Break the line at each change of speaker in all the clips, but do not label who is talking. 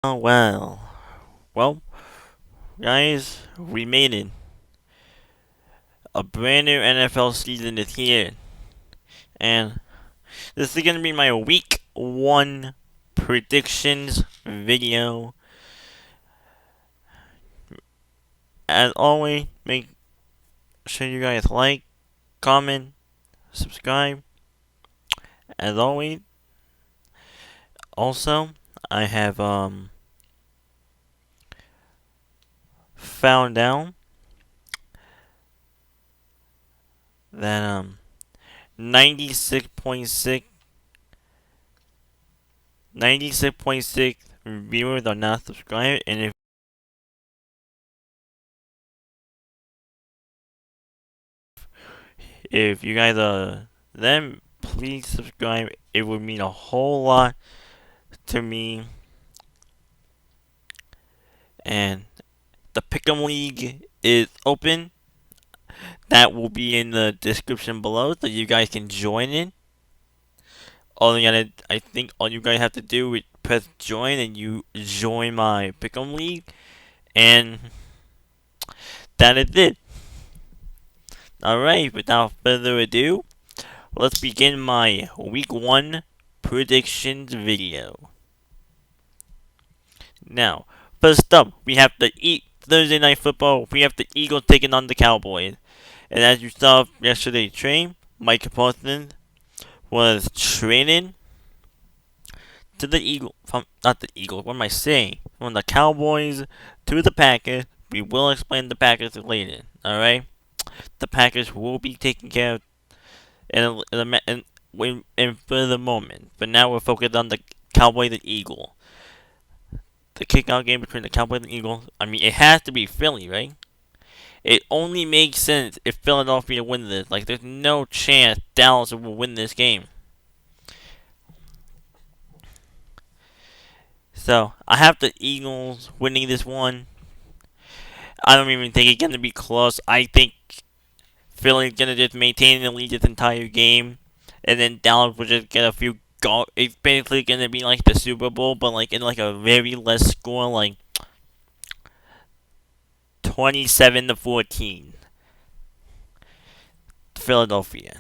Well, guys, we made it. A brand new NFL season is here, and this is gonna be my week one predictions video. As always, make sure you guys like, comment, subscribe. As always, also I have found out that 96.6 96.6 viewers are not subscribed, and if you guys are them, please subscribe. It would mean a whole lot to me. And the Pick'em League is open. That will be in the description below, so you guys can join in. I think all you guys have to do is press join, and you join my Pick'em League, and that is it. All right, without further ado, let's begin my week one predictions video. Now, first up, we have the Thursday Night Football. We have the Eagles taking on the Cowboys. And as you saw yesterday's train, Mike Parsons was traded to the Eagles. Not the Eagles, what am I saying? From the Cowboys to the Packers. We will explain the Packers later, alright? The Packers will be taken care of in for the moment. But now we're focused on the Cowboys and Eagles. The kickout game between the Cowboys and Eagles. I mean, it has to be Philly, right? It only makes sense if Philadelphia wins this. Like, there's no chance Dallas will win this game. So, I have the Eagles winning this one. I don't even think it's going to be close. I think Philly's going to just maintain the lead this entire game. And then Dallas will just get a few goals. It's basically going to be like the Super Bowl, but like in like a very less score, like 27-14. Philadelphia.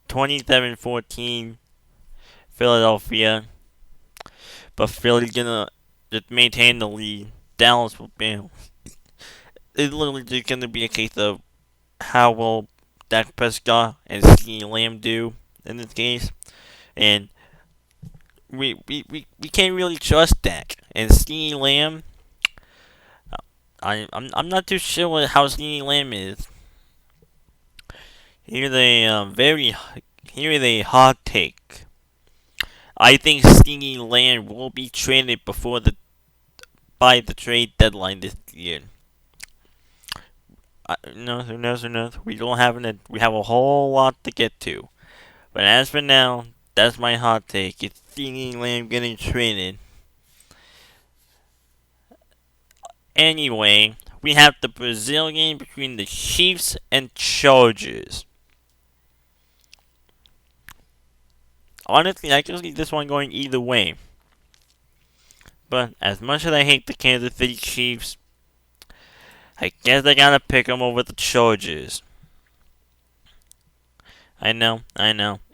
27-14. Philadelphia. But Philly's gonna just maintain the lead. Dallas will fail. It's literally just gonna be a case of how will Dak Prescott and CeeDee Lamb do in this case. And we can't really trust Dak. And CeeDee Lamb, I'm not too sure how CeeDee Lamb is. Here's a hot take. I think CeeDee Lamb will be traded by the trade deadline this year. No, who knows? Who knows? We have a whole lot to get to. But as for now, that's my hot take. It's CeeDee Lamb getting traded. Anyway, we have the Brazil game between the Chiefs and Chargers. Honestly, I can see this one going either way. But as much as I hate the Kansas City Chiefs, I guess I gotta pick them over the Chargers. I know.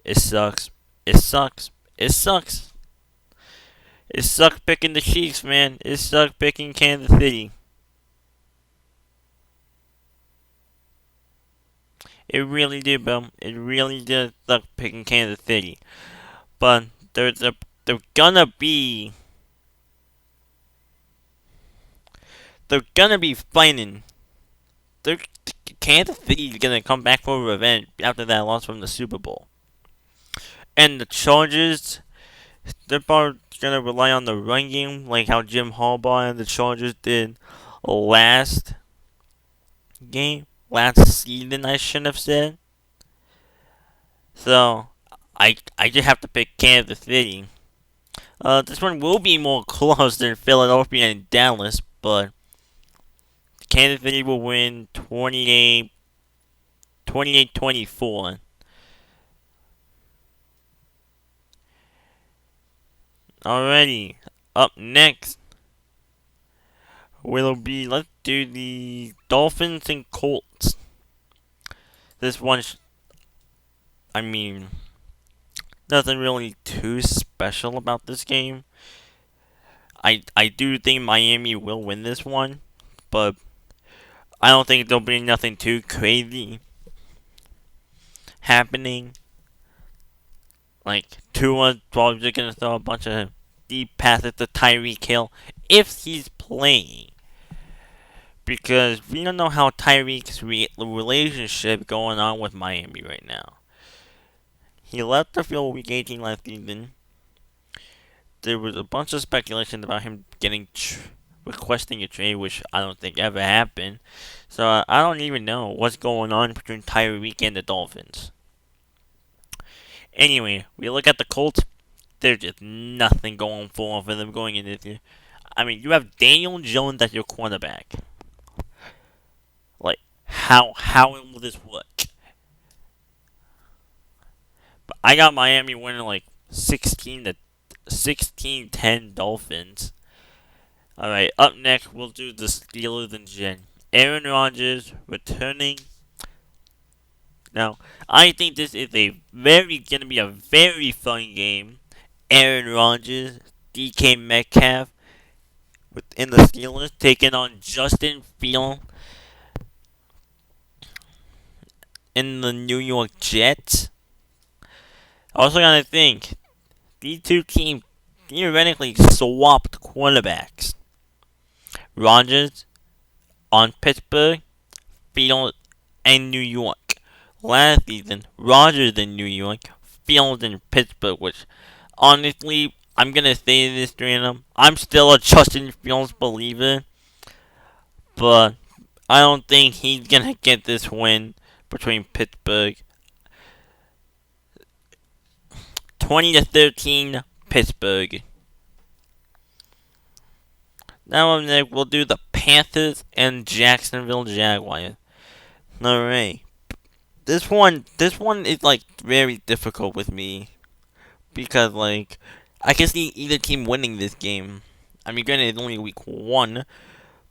It sucks. It sucks. It sucks. It sucks picking the Chiefs, man. It sucks picking Kansas City. It really did, bro. It really did suck picking Kansas City. But they're gonna be fighting. They're, Kansas City's gonna come back for revenge after that loss from the Super Bowl. And the Chargers, they're probably gonna rely on the run game, like how Jim Harbaugh and the Chargers did last season, I should have said. So I just have to pick Kansas City. This one will be more close than Philadelphia and Dallas, but Kansas City will win 28-24. Alrighty, up next will be, let's do the Dolphins and Colts. This one, I mean, nothing really too special about this game. I do think Miami will win this one, but I don't think there'll be nothing too crazy happening. Like, Tua probably gonna throw a bunch of deep passes to Tyreek Hill if he's playing. Because we don't know how Tyreek's relationship going on with Miami right now. He left the field week 18 last season. There was a bunch of speculation about him requesting a trade, which I don't think ever happened. So I don't even know what's going on between Tyreek and the Dolphins. Anyway, we look at the Colts. There's just nothing going for them going in this year. I mean, you have Daniel Jones as your quarterback. Like, how will this work? But I got Miami winning like 16-10 Dolphins. Alright, up next we'll do the Steelers and Jets. Aaron Rodgers returning. Now, I think this is gonna be a very fun game. Aaron Rodgers, DK Metcalf within the Steelers taking on Justin Fields in the New York Jets. Also gotta think, these two teams theoretically swapped quarterbacks. Rodgers on Pittsburgh, Fields and New York. Last season, Rodgers in New York, Fields in Pittsburgh, which honestly, I'm gonna say this random. I'm still a Justin Fields believer, but I don't think he's gonna get this win between Pittsburgh. 20-13 Pittsburgh. Now we'll do the Panthers and Jacksonville Jaguars. Alright. This one is like very difficult with me because like I can see either team winning this game. I mean, granted, it's only week 1,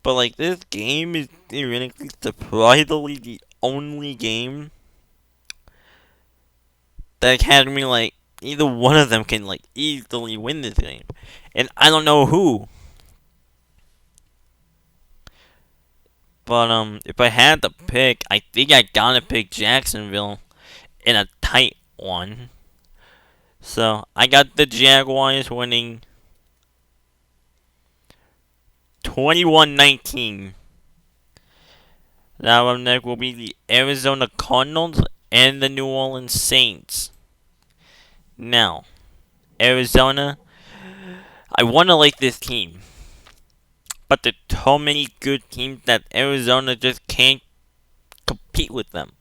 but like this game is theoretically surprisingly the only game that had me like either one of them can like easily win this game, and I don't know who. But if I had to pick, I think I gotta pick Jacksonville in a tight one. So I got the Jaguars winning 21-19. Now up next will be the Arizona Cardinals and the New Orleans Saints. Now, Arizona, I want to like this team. But there's so many good teams that Arizona just can't compete with them.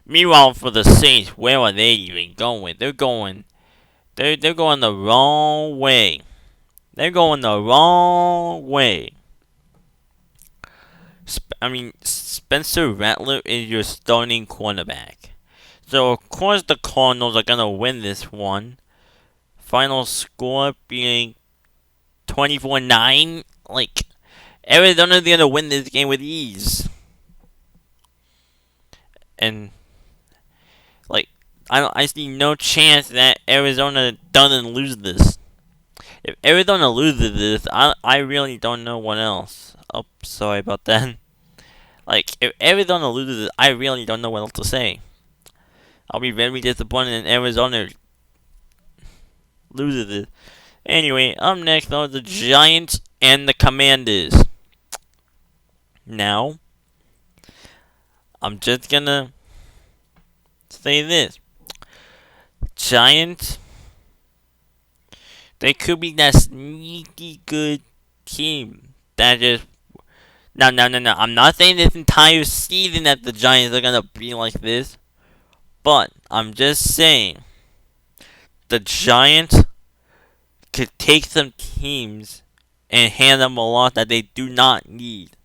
Meanwhile, for the Saints, where are they even going? They're going the wrong way. They're going the wrong way. Spencer Rattler is your starting cornerback. So, of course, the Cardinals are going to win this one. Final score being 24-9. Like, Arizona's going to win this game with ease. And, like, I see no chance that Arizona doesn't lose this. If Arizona loses this, I really don't know what else. Oh, sorry about that. Like, if Arizona loses this, I really don't know what else to say. I'll be very disappointed in Arizona loses this. Anyway, up next are the Giants and the Commanders. Now, I'm just gonna say this. Giants, they could be that sneaky good team that just... No. I'm not saying this entire season that the Giants are gonna be like this. But, I'm just saying, the Giants could take some teams and hand them a lot that they do not need.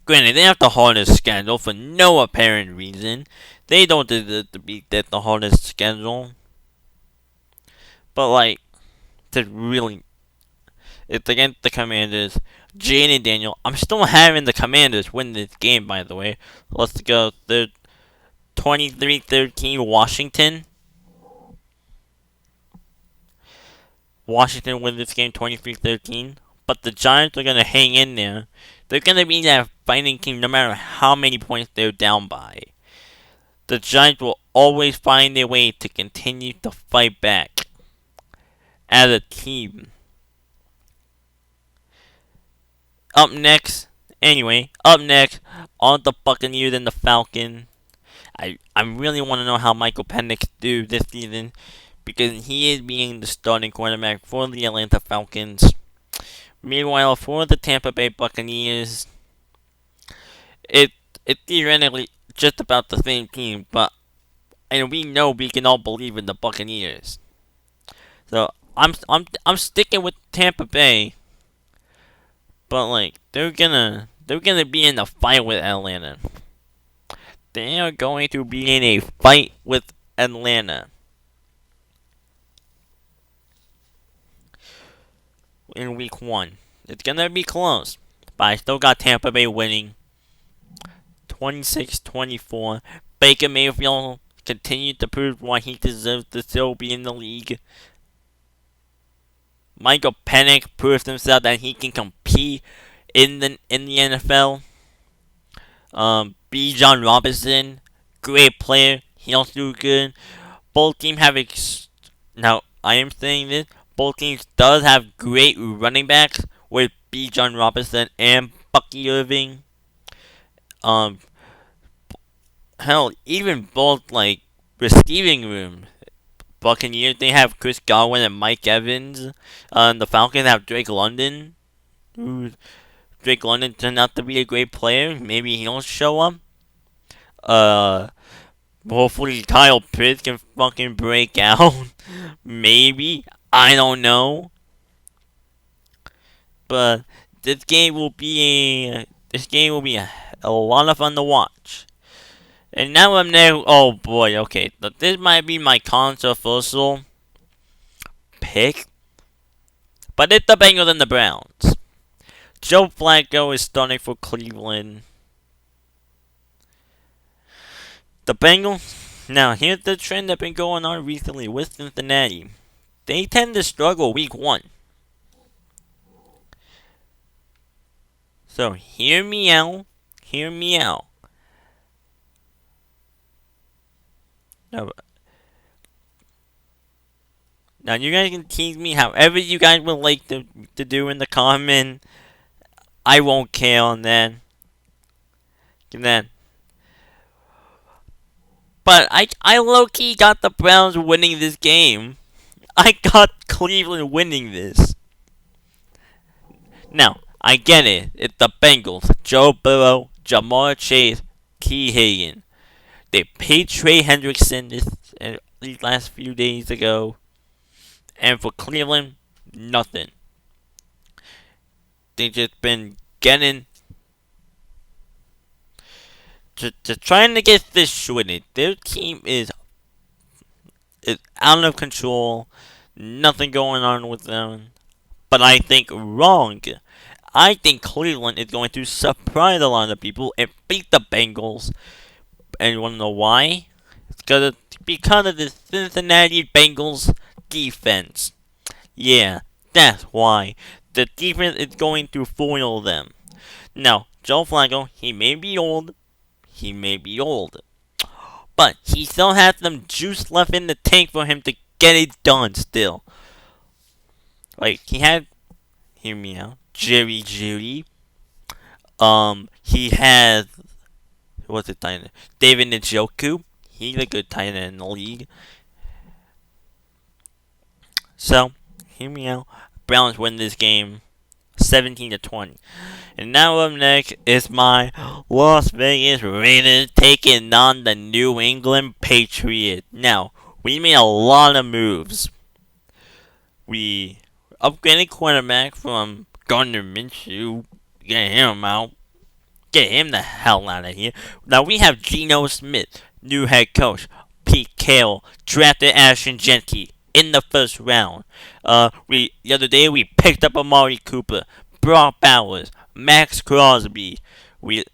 Granted, they have the hardest schedule for no apparent reason. They don't deserve to be the hardest schedule. But like, to really, it's against the Commanders. Jane and Daniel. I'm still having the Commanders win this game, by the way. Let's go. The 23-13 Washington. Washington win this game 23-13. But the Giants are going to hang in there. They're going to be that fighting team no matter how many points they're down by. The Giants will always find their way to continue to fight back as a team. Up next, on the Buccaneers and the Falcons. I really want to know how Michael Penix do this season because he is being the starting quarterback for the Atlanta Falcons. Meanwhile, for the Tampa Bay Buccaneers, it it's theoretically just about the same team, but and we know we can all believe in the Buccaneers. So I'm sticking with Tampa Bay, but like they're gonna be in a fight with Atlanta. They are going to be in a fight with Atlanta in week 1. It's gonna be close, but I still got Tampa Bay winning 26-24. Baker Mayfield continued to prove why he deserves to still be in the league. Michael Penix proved himself that he can compete in the NFL. Bijan Robinson, great player. He also do good. Both teams have now I am saying this. Both teams does have great running backs with Bijan Robinson and Bucky Irving. Um, hell, even both like receiving room. Buccaneers they have Chris Godwin and Mike Evans. The Falcons have Drake London. Drake London turned out to be a great player. Maybe he'll show up. Uh, Hopefully Kyle Pitts can fucking break out. Maybe. I don't know. But this game will be a lot of fun to watch. And now I'm there. Oh boy, okay. This might be my controversial pick. But it's the Bengals and the Browns. Joe Flacco is starting for Cleveland. The Bengals. Now, here's the trend that's been going on recently with Cincinnati. They tend to struggle week 1. So, hear me out. Hear me out. Now you guys can tease me however you guys would like to do in the comment. I won't care on that. But I low-key got the Browns winning this game. I got Cleveland winning this. Now, I get it. It's the Bengals. Joe Burrow, Jamar Chase, Key Hagan. They paid Trey Hendrickson these last few days ago. And for Cleveland, nothing. They just been getting to trying to get this shredded. Their team is out of control. Nothing going on with them. But I think wrong. I think Cleveland is going to surprise a lot of people and beat the Bengals. And you want to know why? It's because of the Cincinnati Bengals defense. Yeah, that's why. The defense is going to foil them. Now, Joe Flacco, he may be old. But he still has some juice left in the tank for him to get it done still. Like, he had, hear me out, Jerry Jeudy. He has, what's it, tight end? David Njoku. He's a good tight end in the league. So, hear me out. Browns win this game 17-20. And now up next is my Las Vegas Raiders taking on the New England Patriots. Now, we made a lot of moves. We upgraded quarterback from Gardner Minshew. Get him out. Get him the hell out of here. Now we have Geno Smith, new head coach. Pete Carroll drafted Ashton Jeanty. in the first round. The other day we picked up Amari Cooper, Brock Bowers, Max Crosby. We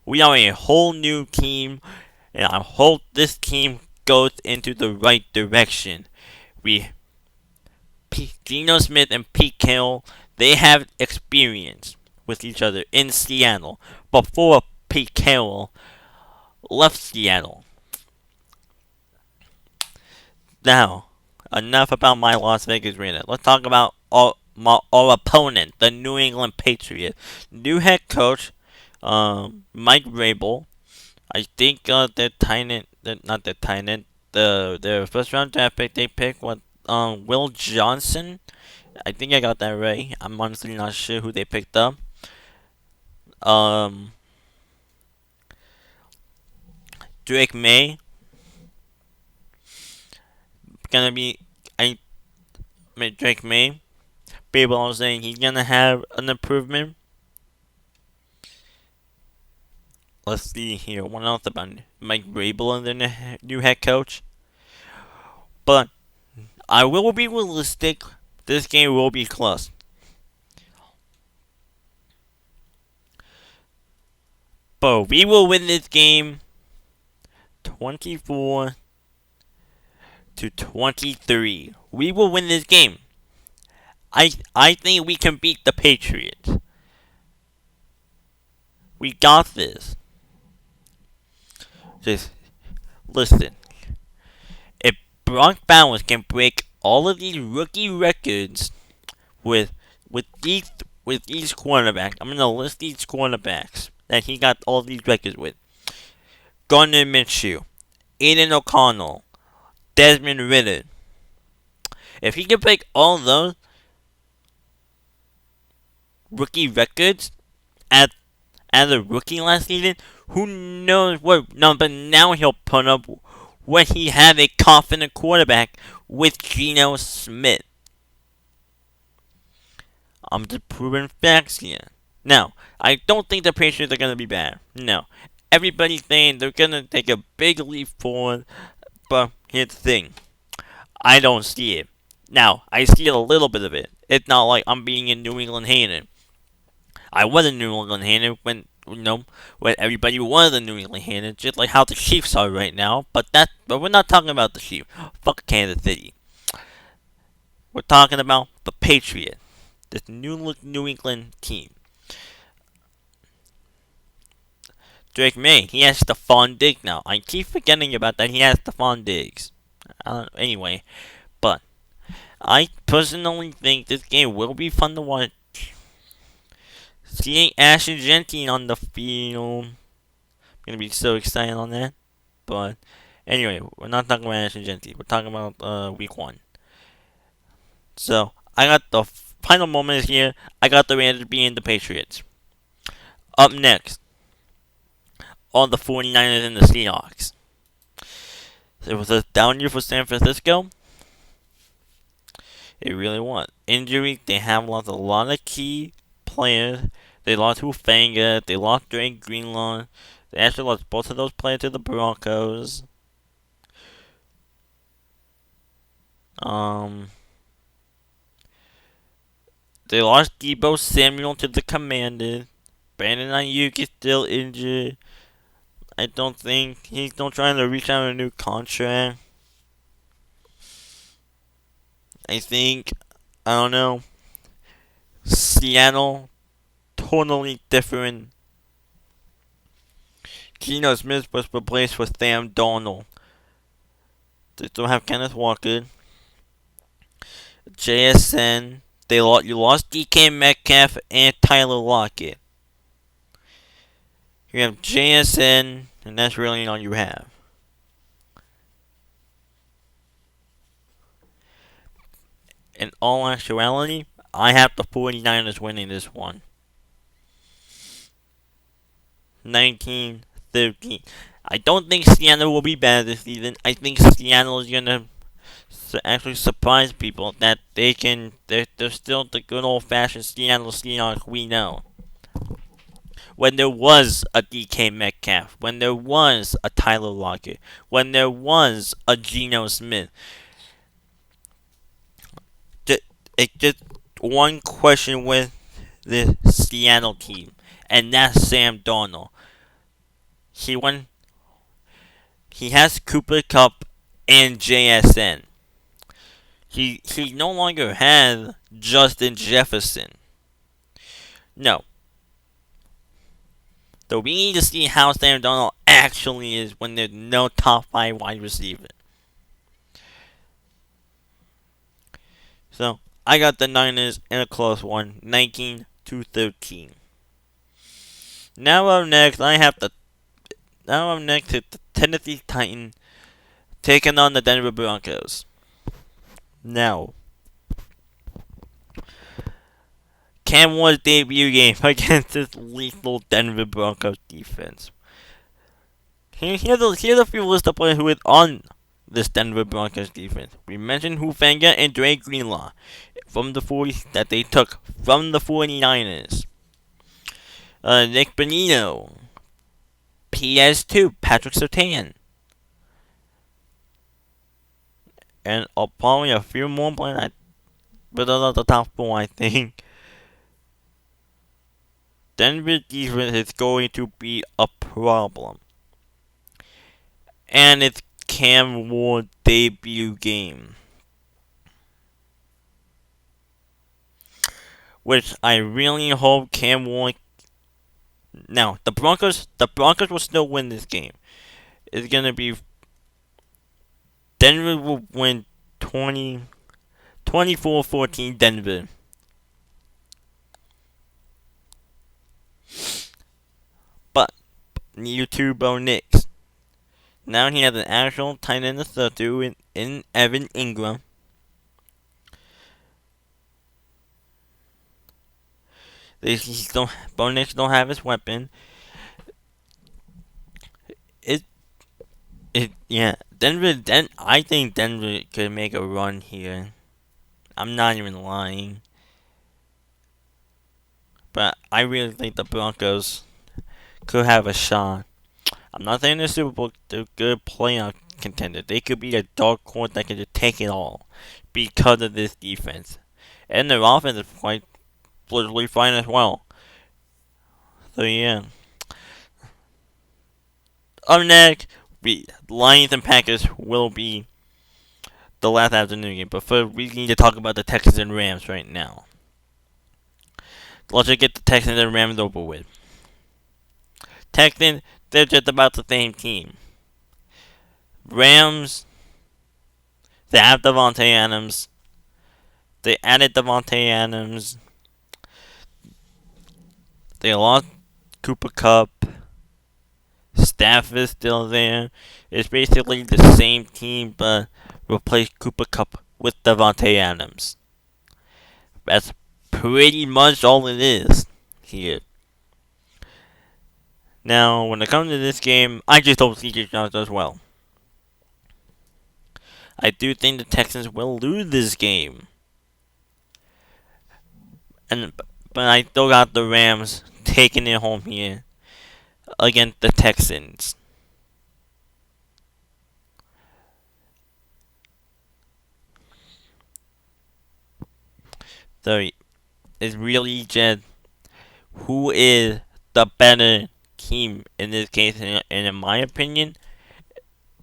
we are a whole new team, and I hope this team goes into the right direction. We Geno Smith and Pete Carroll, they have experience with each other in Seattle before Pete Carroll left Seattle. Now, enough about my Las Vegas Raiders. Let's talk about our opponent, the New England Patriots. New head coach, Mike Vrabel. I think their tight end, not their tight end, their first round draft pick they picked was Will Johnson. I think I got that right. I'm honestly not sure who they picked up. Um, Drake May gonna be I Drake May. People are saying he's gonna have an improvement. Let's see here. What else about Mike Vrabel and the new head coach? But I will be realistic. This game will be close. But we will win this game 24-23. We will win this game. I think we can beat the Patriots. We got this. Just listen. If Brock Bowers can break all of these rookie records with these cornerbacks, I'm gonna list these cornerbacks that he got all these records with. Gardner Minshew, Aiden O'Connell, Desmond Ridder. If he can break all those rookie records as a rookie last season, who knows what number now he'll put up when he has a confident quarterback with Geno Smith. I'm just proving facts here. Now, I don't think the Patriots are going to be bad. No. Everybody's saying they're going to take a big leap forward, but here's the thing. I don't see it. Now, I see a little bit of it. It's not like I'm being a New England hater. I was a New England hater when everybody was a New England hater, just like how the Chiefs are right now. But we're not talking about the Chiefs. Fuck Kansas City. We're talking about the Patriots, this New England team. Drake May, he has Stephon Diggs now. I keep forgetting about that. He has Stephon Diggs. Anyway, but I personally think this game will be fun to watch. Seeing Ashton Jeanty on the field, I'm gonna be so excited on that. But anyway, we're not talking about Ashton Jeanty. We're talking about week 1. So I got the final moments here. I got the Raiders being the Patriots. Up next, all the 49ers and the Seahawks. It was a down year for San Francisco. It really was. Injury, they have lost a lot of key players. They lost Hufanga. They lost Drake Greenlaw. They actually lost both of those players to the Broncos. They lost Deebo Samuel to the Commanders. Brandon Ayuk is still injured. I don't think he's still trying to reach out a new contract. I don't know. Seattle, totally different. Geno Smith was replaced with Sam Darnold. They still have Kenneth Walker. JSN. You lost DK Metcalf and Tyler Lockett. You have JSN, and that's really all you have. In all actuality, I have the 49ers winning this one. 19-13. I don't think Seattle will be bad this season. I think Seattle is going to actually surprise people that they're still the good old-fashioned Seattle Seahawks we know. When there was a DK Metcalf, when there was a Tyler Lockett, when there was a Geno Smith, It's just one question with the Seattle team, and that's Sam Darnold. He won. He has Cooper Cup and JSN. He no longer has Justin Jefferson. No. So we need to see how Sam Darnold actually is when there's no top 5 wide receiver. So I got the Niners in a close one, 19-13. Now up next, Now up next is the Tennessee Titans taking on the Denver Broncos. Now, Cam Ward's debut game against this lethal Denver Broncos defense. Here's a few list of players who is on this Denver Broncos defense. We mentioned Hufanga and Dre Greenlaw from the 40s that they took from the 49ers. Nick Bonino, PS2, Patrick Surtain, and probably a few more players, but those are the top 4, I think. Denver defense is going to be a problem. And it's Cam Ward's debut game, which I really hope Cam Ward. Now the Broncos will still win this game. It's gonna be Denver will win 24-14 Denver. But YouTube Bo Nix. Now he has an actual tight end to throw to in Evan Ingram. Bo Nix don't have his weapon. I think Denver could make a run here. I'm not even lying. But I really think the Broncos could have a shot. I'm not saying they're Super Bowl, they're good playoff contender. They could be a dark horse that can just take it all because of this defense. And their offense is quite literally fine as well. So yeah. Up next, Lions and Packers will be the last afternoon game. But first, we need to talk about the Texans and Rams right now. Let's just get the Texans and Rams over with. Texans, they're just about the same team. Rams, they have Davante Adams. They added Davante Adams. They lost Cooper Cup. Staff is still there. It's basically the same team, but replaced Cooper Cup with Davante Adams. That's pretty much all it is here. Now, when it comes to this game, I just hope CJ Stroud does well. I do think the Texans will lose this game. But I still got the Rams taking it home here against the Texans. So it's really just who is the better team in this case, and in my opinion,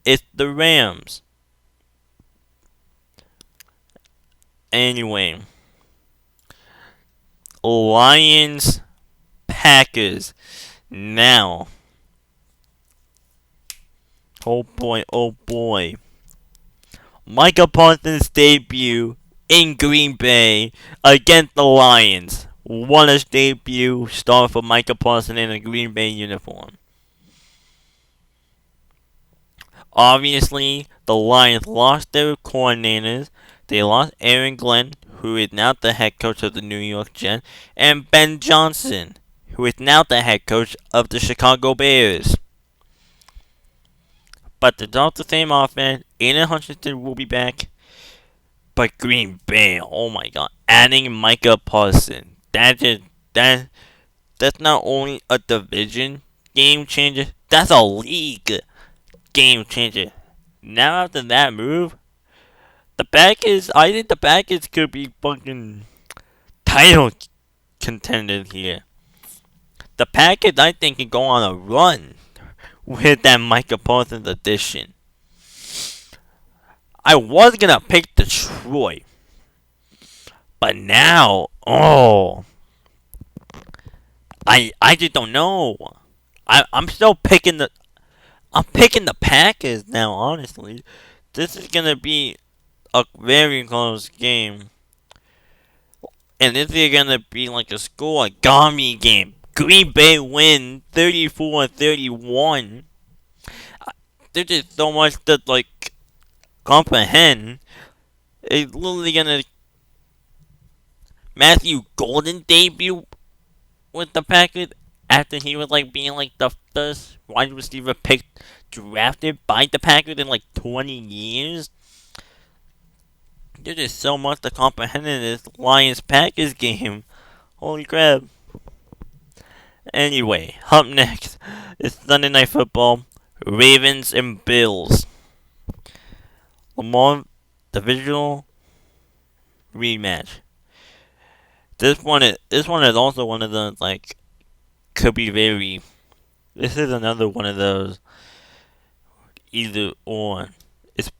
it's the Rams. Anyway, Lions, Packers. Now, oh boy. Micah Parsons' debut in Green Bay against the Lions. What a debut start for Micah Parsons in a Green Bay uniform. Obviously, the Lions lost their coordinators. They lost Aaron Glenn, who is now the head coach of the New York Jets, and Ben Johnson, who is now the head coach of the Chicago Bears. But it's not the same offense. Aiden Hutchinson will be back. But Green Bay, oh my god, adding Micah Parsons, that's not only a division game changer, that's a league game changer. Now after that move, I think the Packers could be fucking title contenders here. The Packers, I think, can go on a run with that Micah Parsons addition. I was gonna pick Detroit, but now, I just don't know. I'm still picking the Packers now. Honestly, this is gonna be a very close game, and this is gonna be like a score-origami game. Green Bay win 34-31. There's just so much to like comprehend. It's literally gonna Matthew Golden debut with the Packers after he was like being like the first wide receiver picked drafted by the Packers in like 20 years. There's just so much to comprehend in this Lions Packers game. Holy crap. Anyway, up next is Sunday Night Football, Ravens and Bills. Lamar divisional rematch. This one is also one of the like could be very. This is another one of those either or. It's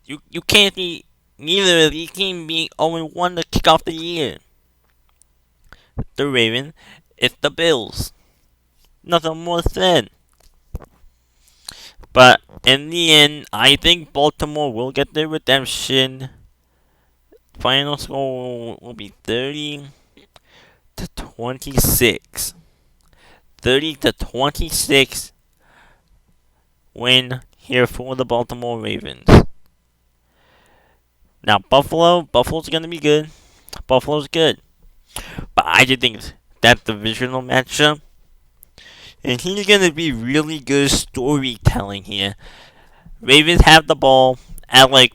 you can't be neither of these teams being 0-1 to kick off the year. The Ravens, it's the Bills. Nothing more said. But in the end, I think Baltimore will get their redemption. Final score will be 30-26. 30-26 win here for the Baltimore Ravens. Now Buffalo's gonna be good. Buffalo's good. But I just think that divisional matchup, and he's gonna be really good storytelling here. Ravens have the ball at like,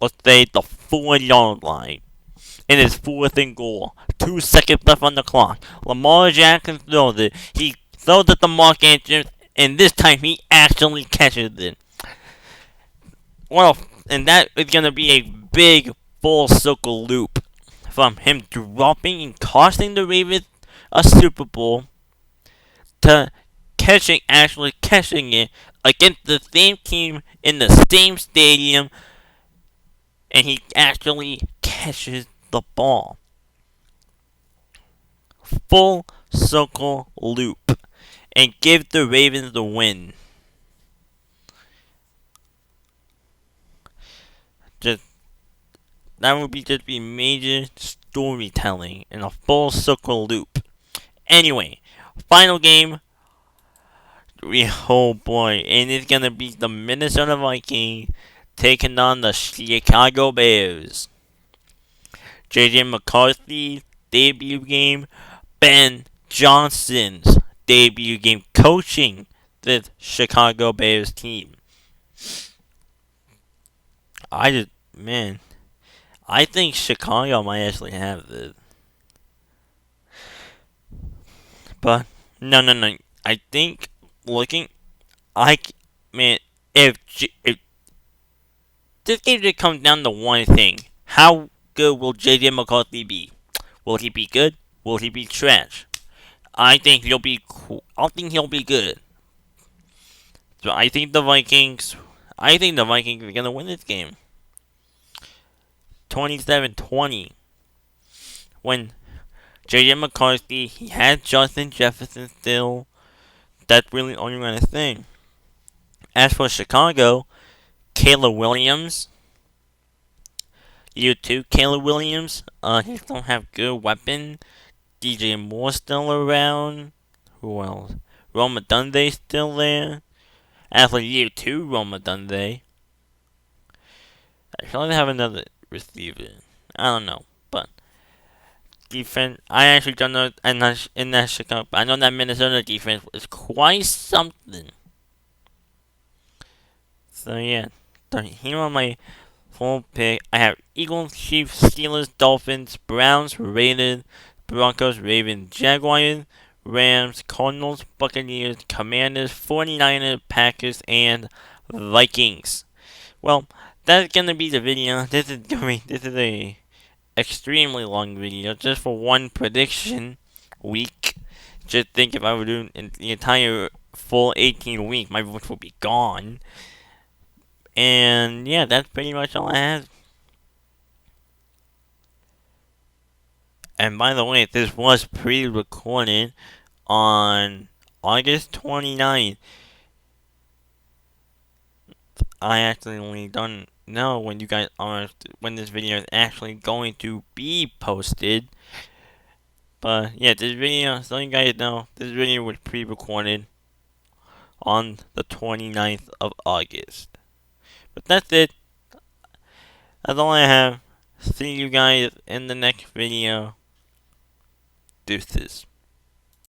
let's say, the 4-yard line. And it's 4th and goal. 2 seconds left on the clock. Lamar Jackson throws it. He throws it to Mark Andrews, and this time he actually catches it. Well, and that is gonna be a big full circle loop from him dropping and costing the Ravens a Super Bowl to actually catching it against the same team in the same stadium, and he actually catches the ball. Full circle loop, and give the Ravens the win. That would just be major storytelling in a full circle loop. Anyway, final game. Oh boy, and it's gonna be the Minnesota Vikings taking on the Chicago Bears. JJ McCarthy's debut game, Ben Johnson's debut game coaching this Chicago Bears team. I think Chicago might actually have this. But, no. I think, if this game just comes down to one thing. How good will J.J. McCarthy be? Will he be good? Will he be trash? I think he'll be cool. I think he'll be good. So I think the Vikings are gonna win this game. 27-20. When J.J. McCarthy, he had Justin Jefferson still. That's really the only kind of thing. As for Chicago, Caleb Williams. Caleb Williams. He don't have good weapon. DJ Moore still around. Who else? Roma Dundee still there. As for year 2, Roma Dundee. I probably have another receiver. I don't know, but defense. I actually don't know in that Chicago. I know that Minnesota defense is quite something. So yeah, here are my full pick. I have Eagles, Chiefs, Steelers, Dolphins, Browns, Raiders, Broncos, Ravens, Jaguars, Rams, Cardinals, Buccaneers, Commanders, 49ers, Packers, and Vikings. Well, that's gonna be the video. This is a extremely long video just for one prediction week. Just think if I were doing the entire full 18 week, my voice would be gone. And yeah, that's pretty much all I have. And by the way, this was pre-recorded on August 29th. I actually don't know when you guys are when this video is actually going to be posted. But yeah, this video, so you guys know, this video was pre-recorded on the 29th of August. But that's it. That's all I have. See you guys in the next video. Deuces.